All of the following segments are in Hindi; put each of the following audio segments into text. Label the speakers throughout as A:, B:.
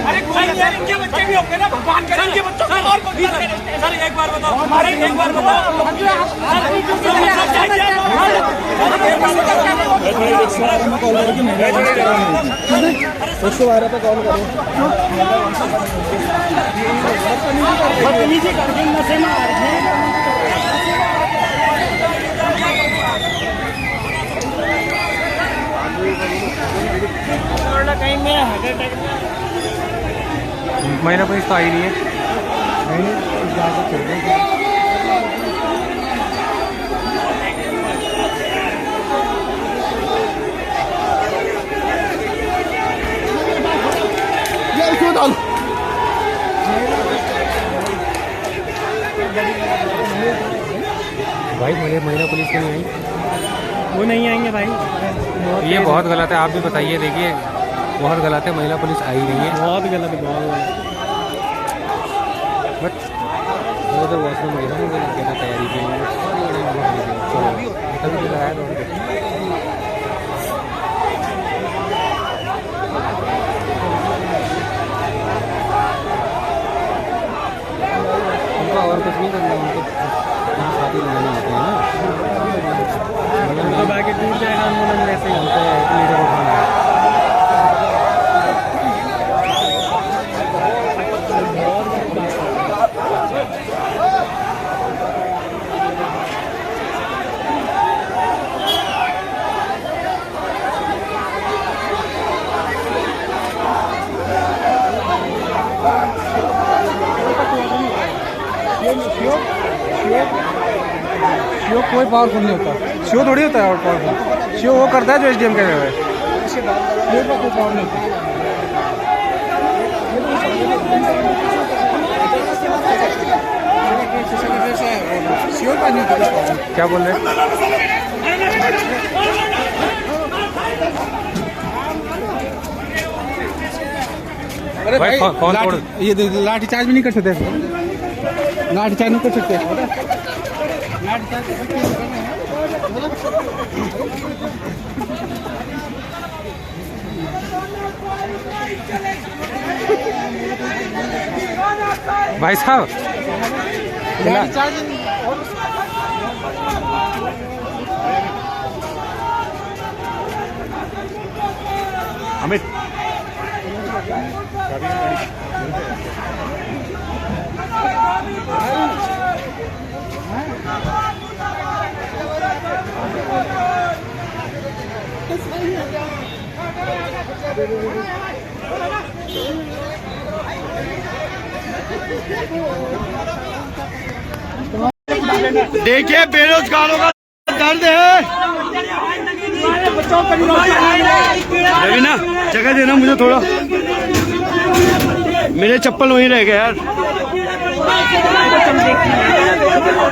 A: अरे कोई यार इनके बच्चे भी होंगे ना, भगवान करे इनके बच्चों को और कौन सर एक बार बताओ, हमारे एक बार बताओ उसको 12 पे कॉल करो।
B: महीना पुलिस तो आई नहीं है। भाई मेरे महीना पुलिस क्यों नहीं आई?
A: वो नहीं आएंगे भाई,
B: ये बहुत गलत है। आप भी बताइए, देखिए बहुत गलत है, महिला पुलिस आई नहीं है।
A: बहुत गलत है, बहुत गलत।
B: बट वो तो वॉशरूम गया था, मुझे कहना तैयारी के लिए चलो कभी भी लगाया दौड़ के। उनका और कुछ नहीं करना, उनको साथ ही लगाने होते हैं ना,
A: बाकी टूट जाएगा आंदोलन वैसे ही होता है। लीडर उठाना
B: शिव कोई पावरफुल नहीं होता, शिव थोड़ी होता है और पावरफुल। शिव वो करता है जो एसडीएम कह रहे हैं, कोई पावर नहीं होता। क्या बोल रहे हैं? अरे भाई कौन ये लाठी चार्ज भी नहीं कर सकते, लाठी चार्ज नहीं कर सकते। भाई साहब अमित
C: देखिए बेरोजगारों का दर्द है। रवीना जगह देना मुझे थोड़ा, मेरे चप्पल वहीं रह गए यार।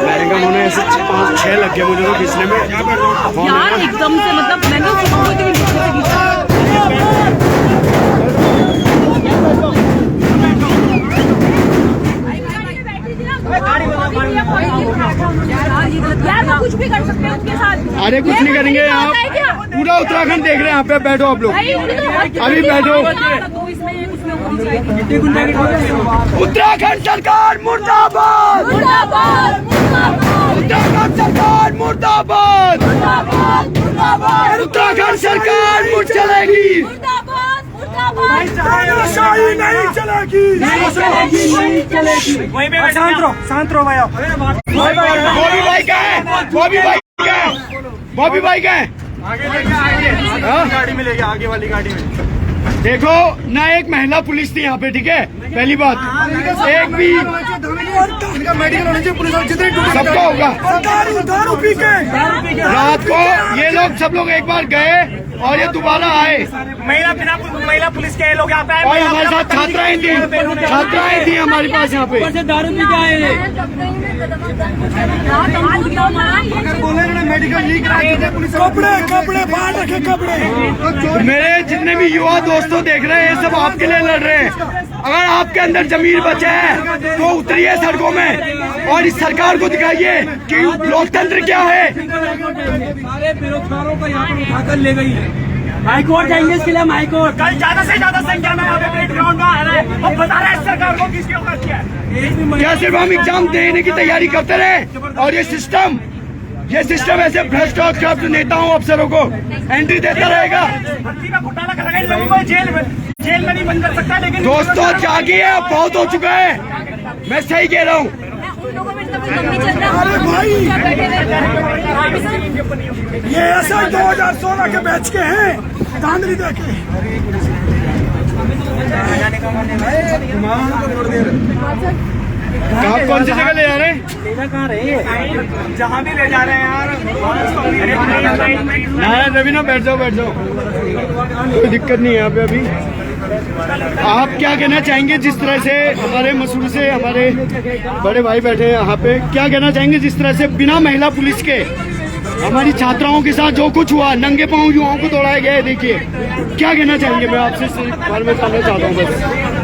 C: मैंने कहा उन्होंने ऐसे 5-6 लग गए मुझे तो खींचने में यार, एकदम से मतलब मैंने
D: यार कुछ भी कर सकते हैं उसके साथ।
C: अरे कुछ नहीं करेंगे, आप पूरा उत्तराखंड देख रहे हैं यहाँ पे। बैठो आप लोग, अभी बैठो। उत्तराखंड सरकार मुर्दाबाद, उत्तराखंड सरकार मुर्दाबाद, उत्तराखंड सरकार मुड़ चलेगी, तानाशाही नहीं चलेगी।
A: शांत रहो भाई।
C: बॉबी भाई का है, बॉबी भाई का है, बॉबी भाई का है।
A: आगे लेके आएंगे, गाड़ी में लेके, आगे वाली गाड़ी में।
C: देखो ना, एक महिला पुलिस थी यहाँ पे, ठीक है। पहली बात, एक भी
A: मेडिकल होना चाहिए पुलिस,
C: सबका होगा।
A: दारू पी के
C: रात को ये लोग सब लोग एक बार गए और ये दोबारा आए।
A: महिला पुलिस के लोग यहाँ पे आए
C: और हमारे साथ छात्राएं थी हमारे पास यहाँ पे।
A: दारू पी के आए हैं। कपड़े फाड़ रखे कपड़े।
C: मेरे जितने भी युवा दोस्तों देख रहे हैं सब आपके लिए लड़ रहे हैं। अगर आपके अंदर जमीर बचा है तो उतरिए सड़कों में और इस सरकार को दिखाइए कि लोकतंत्र क्या है।
A: सारे बेरोजगारों को यहाँ पर उठाकर ले गई है। हाईकोर्ट जाएंगे इसके लिए हम हाईकोर्ट। कल ज्यादा से ज्यादा संख्या में ग्राउंड में आ रहे हैं और बता रहे हैं सरकार को किसके ऊपर क्या है।
C: क्या सिर्फ हम एग्जाम देने की तैयारी करते रहे और ये सिस्टम ऐसे भ्रष्ट और करप्ट नेताओं अफसरों को एंट्री देता रहेगा।
A: घोटाला कर रहे हैं लोगों को जेल में नहीं बंद कर सकता। लेकिन
C: दोस्तों जागिए, अब बहुत हो चुका है। मैं सही कह रहा हूँ।
A: अरे भाई ये ऐसा 2016 के बैच के हैं। धांधली देखे
C: आप कौन सी जगह ले जा रहे हैं?
A: कहाँ रहे जहाँ भी ले जा रहे हैं यार।
C: रवि ना बैठ जाओ कोई दिक्कत नहीं है यहाँ पे अभी। आप क्या कहना चाहेंगे जिस तरह से हमारे मसूर से हमारे बड़े भाई बैठे हैं यहाँ पे, क्या कहना चाहेंगे जिस तरह से बिना महिला पुलिस के हमारी छात्राओं के साथ जो कुछ हुआ, नंगे पांव युवाओं को दौड़ाया गया है, देखिए क्या कहना चाहेंगे? मैं आपसे इस बारे में जानना चाहता हूँ। बस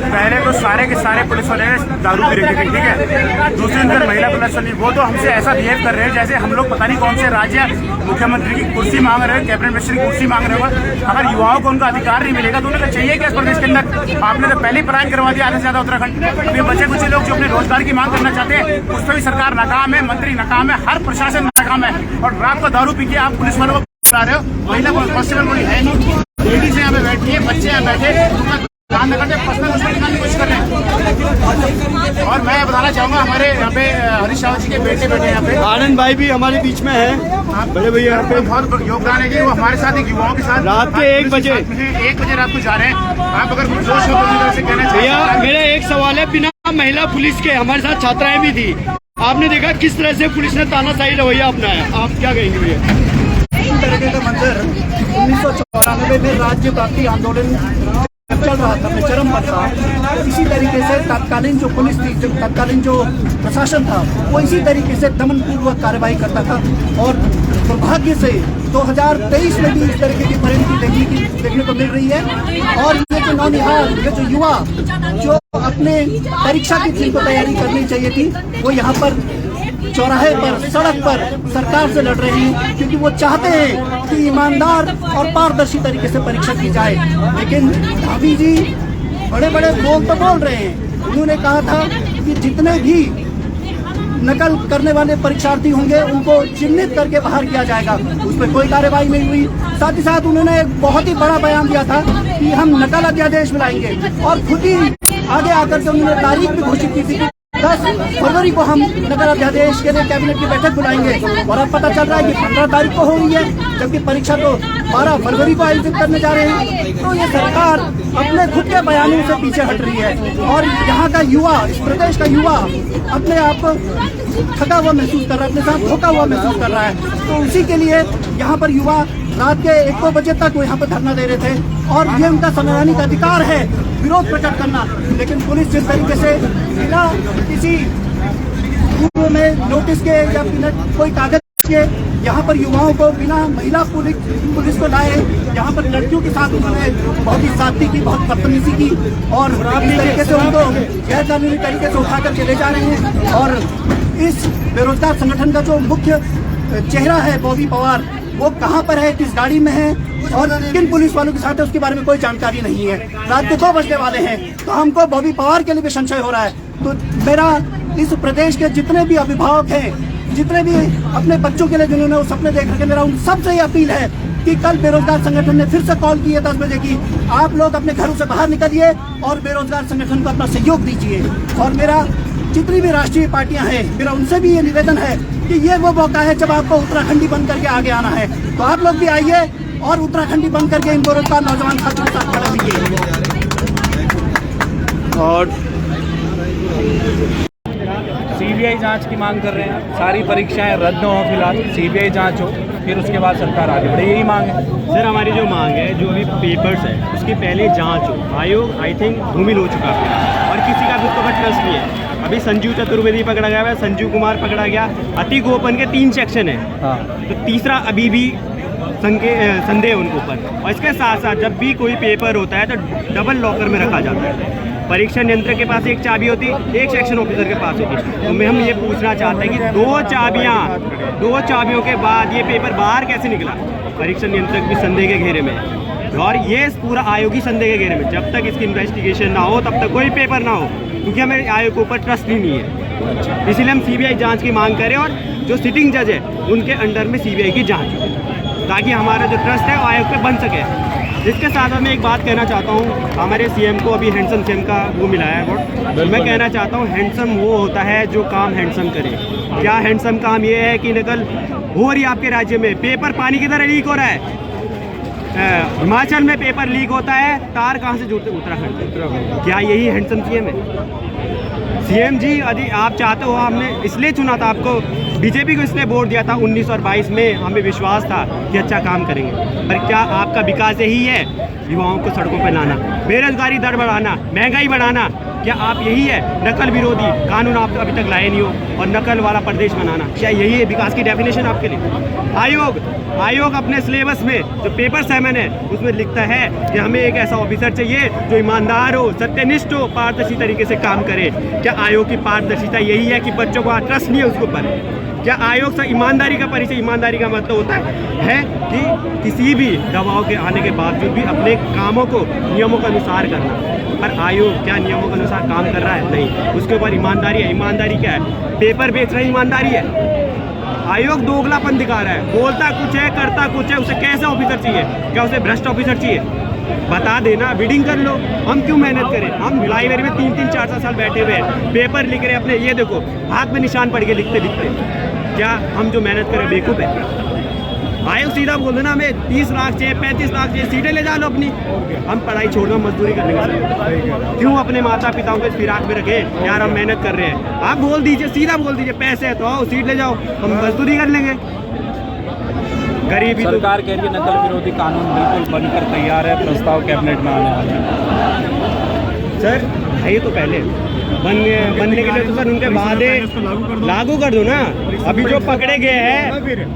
A: पहले तो सारे के सारे पुलिस वाले दारू पी रहे थे, ठीक है। दूसरे अंदर महिला पुलिस वाली वो तो हमसे ऐसा बिहेव कर रहे हैं जैसे हम लोग पता नहीं कौन से राज्य मुख्यमंत्री की कुर्सी मांग रहे हैं, कैबिनेट मिनिस्टर की कुर्सी मांग रहे हो। अगर युवाओं को उनका अधिकार नहीं मिलेगा तो उन्हें चाहिए क्या इस प्रदेश के अंदर? आपने तो पहले पलायन करवा दिया आधे से ज्यादा उत्तराखंड। अभी बच्चे कुछ लोग जो अपने रोजगार की मांग करना चाहते हैं उस पर भी सरकार नाकाम है, मंत्री नाकाम है, हर प्रशासन नाकाम है। और रात को दारू पी के आप पुलिस वालों को बता रहे हो। महिला कांस्टेबल कोई है नहीं, लेडीज यहाँ पे बैठी है, बच्चे यहाँ बैठे काम न करते, पर्सनल उसमें निकालने की कोशिश कर रहे हैं। और मैं बताना चाहूंगा हमारे यहाँ पे हरीश रावत जी के बेटे बैठे यहाँ पे,
C: आनंद भाई भी हमारे बीच में है, बड़े भैया यहाँ पे
A: बहुत योगदान है कि वो हमारे साथ एक युवाओं के साथ
C: रात के 1 बजे
A: रात को जा रहे हैं। आप अगर कुछ जोश हो से कहना
C: भैया,
A: चाहिए।
C: मेरा एक सवाल है, बिना महिला पुलिस के हमारे साथ छात्राएं भी थी, आपने देखा किस तरह से पुलिस ने तानाशाही रवैया अपनाया, आप क्या कहेंगे भैया?
E: इस तरीके का मंजर 1994 में राज्य प्राप्ति आंदोलन चल रहा था, मैं चरम पर था। इसी तरीके से तत्कालीन जो पुलिस थी, तत्कालीन जो प्रशासन था, वो इसी तरीके से दमनपूर्वक कार्रवाई करता था। और दुर्भाग्य से 2023 में भी इस तरीके की परिणति देखने को मिल रही है। और ये जो नौनिहाल, ये जो युवा जो अपने परीक्षा की जिनको तैयारी करनी चाहिए थी, वो यहाँ पर चौराहे पर, सड़क पर सरकार से लड़ रहे हैं, क्योंकि वो चाहते हैं कि ईमानदार और पारदर्शी तरीके से परीक्षा की जाए। लेकिन भाभी जी बड़े बड़े बोल तो बोल रहे हैं। उन्होंने कहा था कि जितने भी नकल करने वाले परीक्षार्थी होंगे उनको चिन्हित करके बाहर किया जाएगा। उस पर कोई कार्रवाई नहीं हुई। साथ ही साथ उन्होंने एक बहुत ही बड़ा बयान दिया था कि हम नकल अध्यादेश लाएंगे, और खुद ही आगे आकर के उन्होंने तारीख भी घोषित की थी 10 फरवरी को हम नगर अध्यादेश के लिए कैबिनेट की बैठक बुलाएंगे। और अब पता चल रहा है कि 15 तारीख को हो रही है, जबकि परीक्षा तो 12 फरवरी को आयोजित करने जा रहे हैं। तो ये सरकार अपने खुद के बयानों से पीछे हट रही है, और यहाँ का युवा, इस प्रदेश का युवा अपने आप को थका हुआ महसूस कर रहा है, अपने साथ धोखा हुआ महसूस कर रहा है। तो उसी के लिए यहाँ पर युवा रात के 1-2 बजे तक वो यहाँ पर धरना दे रहे थे, और ये उनका संवैधानिक अधिकार है विरोध प्रकट करना। लेकिन पुलिस जिस तरीके से बिना किसी पूर्व में नोटिस के या बिना कोई कागज के यहाँ पर युवाओं को बिना महिला पुलिस को लाए, यहाँ पर लड़कियों के साथ उन्होंने बहुत ही सादगी की, बहुत बदतमीजी की, और इस तरीके से उनको गैर कानूनी तरीके से उठा करके ले जा रहे हैं। और इस बेरोजगार संगठन का जो मुख्य चेहरा है बॉबी पवार, वो कहाँ पर है, किस गाड़ी में है और किन पुलिस वालों के साथ है, उसके बारे में कोई जानकारी नहीं है। रात के 2 बजने वाले हैं, तो हमको बॉबी पवार के लिए भी संशय हो रहा है। तो मेरा इस प्रदेश के जितने भी अभिभावक हैं, जितने भी अपने बच्चों के लिए जिन्होंने वो सपने देख रखे, मेरा उन सबसे ये अपील है कि कल बेरोजगार संगठन ने फिर से कॉल की है 10 बजे की, आप लोग अपने घरों से बाहर निकलिए और बेरोजगार संगठन को अपना सहयोग दीजिए। और मेरा जितनी भी राष्ट्रीय पार्टियां हैं, मेरा उनसे भी ये निवेदन है कि ये वो मौका है जब आपको उत्तराखंडी बन करके आगे आना है। तो आप लोग भी आइए और उत्तराखंडी बन करके इन बेरोजगार नौजवान छात्रों के साथ खड़े होइए।
C: और
B: सीबीआई जांच की मांग कर रहे हैं, सारी परीक्षाएं रद्द हो फिलहाल, सीबीआई जांच हो। फिर उसके बाद सरकार आगे बढ़े, यही मांग है।
F: सर हमारी जो मांग है, जो अभी पेपर्स है उसकी पहले जांच हो। आयोग आई थिंक धूमिल हो चुका है और किसी का भी उसको ट्रस्ट नहीं है। अभी संजीव चतुर्वेदी पकड़ा गया है, संजीव कुमार पकड़ा गया, अति गोपन के 3 सेक्शन है, तो तीसरा अभी भी संदेह उनके ऊपर। और इसके साथ साथ जब भी कोई पेपर होता है तो डबल लॉकर में रखा जाता है। परीक्षा नियंत्रक के पास एक चाबी होती, एक सेक्शन ऑफिसर के पास होती। तो हम ये पूछना चाहते हैं कि 2 चाबियों के बाद ये पेपर बाहर कैसे निकला? परीक्षा नियंत्रक भी संदेह के घेरे में है और ये पूरा आयोग ही संदेह के घेरे में। जब तक इसकी इन्वेस्टिगेशन ना हो तब तक कोई पेपर ना हो, क्योंकि हमें आयोग के ऊपर ट्रस्ट ही नहीं है। इसलिए हम सीबीआई जांच की मांग करें और जो सिटिंग जज है उनके अंडर में सीबीआई की जांच हो, ताकि हमारा जो ट्रस्ट है वो आयोग पे बन सके। इसके साथ मैं एक बात कहना चाहता हूँ, हमारे सीएम को अभी हैंडसम सीएम का वो मिला है अवार्ड। मैं कहना चाहता हूँ हैंडसम वो होता है जो काम हैंडसम करे। क्या हैंडसम काम ये है कि नकल हो रही है आपके राज्य में, पेपर पानी की तरह लीक हो रहा है। हिमाचल में पेपर लीक होता है, तार कहाँ से जुड़ते? उत्तराखंड। क्या यही हैंडसम सीएम है? सीएम जी यदि आप चाहते हो, हमने इसलिए चुना था आपको, बीजेपी को इसलिए वोट दिया था 19 और 22 में, हमें विश्वास था कि अच्छा काम करेंगे। पर क्या आपका विकास यही है? युवाओं को सड़कों पर लाना, बेरोजगारी दर बढ़ाना, महंगाई बढ़ाना, क्या आप यही है? नकल विरोधी कानून आप अभी तक लाए नहीं हो और नकल वाला प्रदेश बनाना, क्या यही है विकास की डेफिनेशन आपके लिए? आयोग अपने सिलेबस में जो पेपर 7 है उसमें लिखता है कि हमें एक ऐसा ऑफिसर चाहिए जो ईमानदार हो, सत्यनिष्ठ हो, पारदर्शी तरीके से काम करे। क्या आयोग की पारदर्शिता यही है कि बच्चों को ट्रस्ट नहीं है उसके ऊपर? क्या आयोग से ईमानदारी का परिचय? ईमानदारी का मतलब होता है कि किसी भी दबाव के आने के बावजूद भी अपने कामों को नियमों के अनुसार करना। पर आयोग क्या नियमों के अनुसार काम कर रहा है? नहीं। उसके ऊपर ईमानदारी है। ईमानदारी क्या है? पेपर बेच रहे ईमानदारी है। आयोग दोगलापन दिखा रहा है, बोलता कुछ है करता कुछ है। उसे कैसा ऑफिसर चाहिए? क्या उसे भ्रष्ट ऑफिसर चाहिए? बता देना, बिडिंग कर लो। हम क्यों मेहनत करें? हम लाइब्रेरी में 3-3, 4-4 साल बैठे हुए हैं, पेपर लिख रहे हैं अपने। ये देखो हाथ में निशान पड़ गए लिखते लिखते। क्या हम जो मेहनत करें बेवकूफ़ है? आयोग सीधा बोल देना हमें 30 लाख चाहिए, 35 लाख चाहिए, सीटें ले जा लो अपनी। हम पढ़ाई छोड़ दो, मजदूरी करने का क्यों अपने माता पिताओं के फिराक में रखे? यार हम मेहनत कर रहे हैं। आप बोल दीजिए, सीधा बोल दीजिए, पैसे है तो आओ सीट ले जाओ, हम मजदूरी कर लेंगे। गरीबी
B: सरकार कह रही है नकल विरोधी कानून बिल्कुल बनकर तैयार है, प्रस्ताव कैबिनेट में आने वाला है।
F: सर है तो पहले बनने के लिए तो सर उनके वादे लागू कर दो ना। अभी जो पकड़े गए हैं,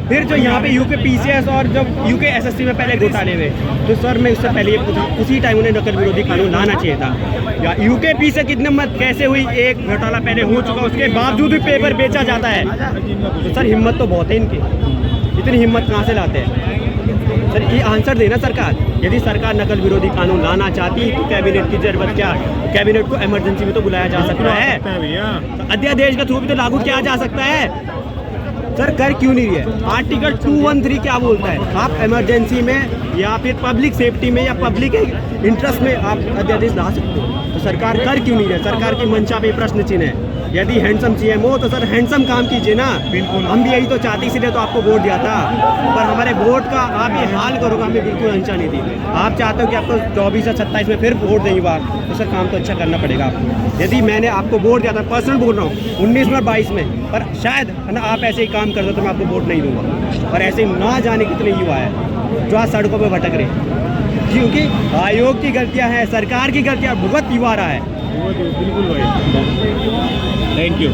F: फिर जो यहाँ पे यूके पीसीएस और जब यूके एसएससी में पहले घोटाले हुए, तो सर मैं उससे पहले ये पूछा, उसी टाइम उन्हें नकल विरोधी कानून लाना चाहिए था। या यूके पीसीएस कितने मत कैसे हुई? एक घोटाला पहले हो चुका, उसके बावजूद भी पेपर बेचा जाता है। तो सर हिम्मत तो बहुत है इनकी, इतनी हिम्मत कहाँ से लाते हैं? सर ये आंसर देना सरकार। यदि सरकार नकल विरोधी कानून लाना चाहती तो कैबिनेट की जरूरत क्या? कैबिनेट को इमरजेंसी में तो बुलाया जा सकता है, अध्यादेश के थ्रू भी तो लागू किया जा सकता है। सर कर क्यों नहीं है? आर्टिकल 213 क्या बोलता है? आप इमरजेंसी में या फिर पब्लिक सेफ्टी में या पब्लिक इंटरेस्ट में आप अध्यादेश ला सकते हो। तो सरकार कर क्यों नहीं है? सरकार की मंशा पे प्रश्न चिन्ह है। यदि हैंडसम सीएम हो तो सर हैंडसम काम कीजिए ना। बिल्कुल, हम भी यही तो चाहते, इसीलिए तो आपको वोट दिया था। पर हमारे वोट का आप ये हाल करोगे, हमें बिल्कुल अंशा नहीं दी। आप चाहते हो कि आपको 24 या 27 में फिर वोट दें बार, तो सर काम तो अच्छा करना पड़ेगा आपको। यदि मैंने आपको वोट दिया था, पर्सनल बोल रहा हूँ, 19 में 22 में, पर शायद है ना आप ऐसे ही काम कर दो तो मैं आपको वोट नहीं दूंगा। और ऐसे ना जाने कितने युवा है जो आज सड़कों पर भटक रहे हैं, क्योंकि आयोग की गलतियाँ हैं, सरकार की गलतियाँ, भुगत युवा रहा है।
B: बिल्कुल भाई, थैंक यू।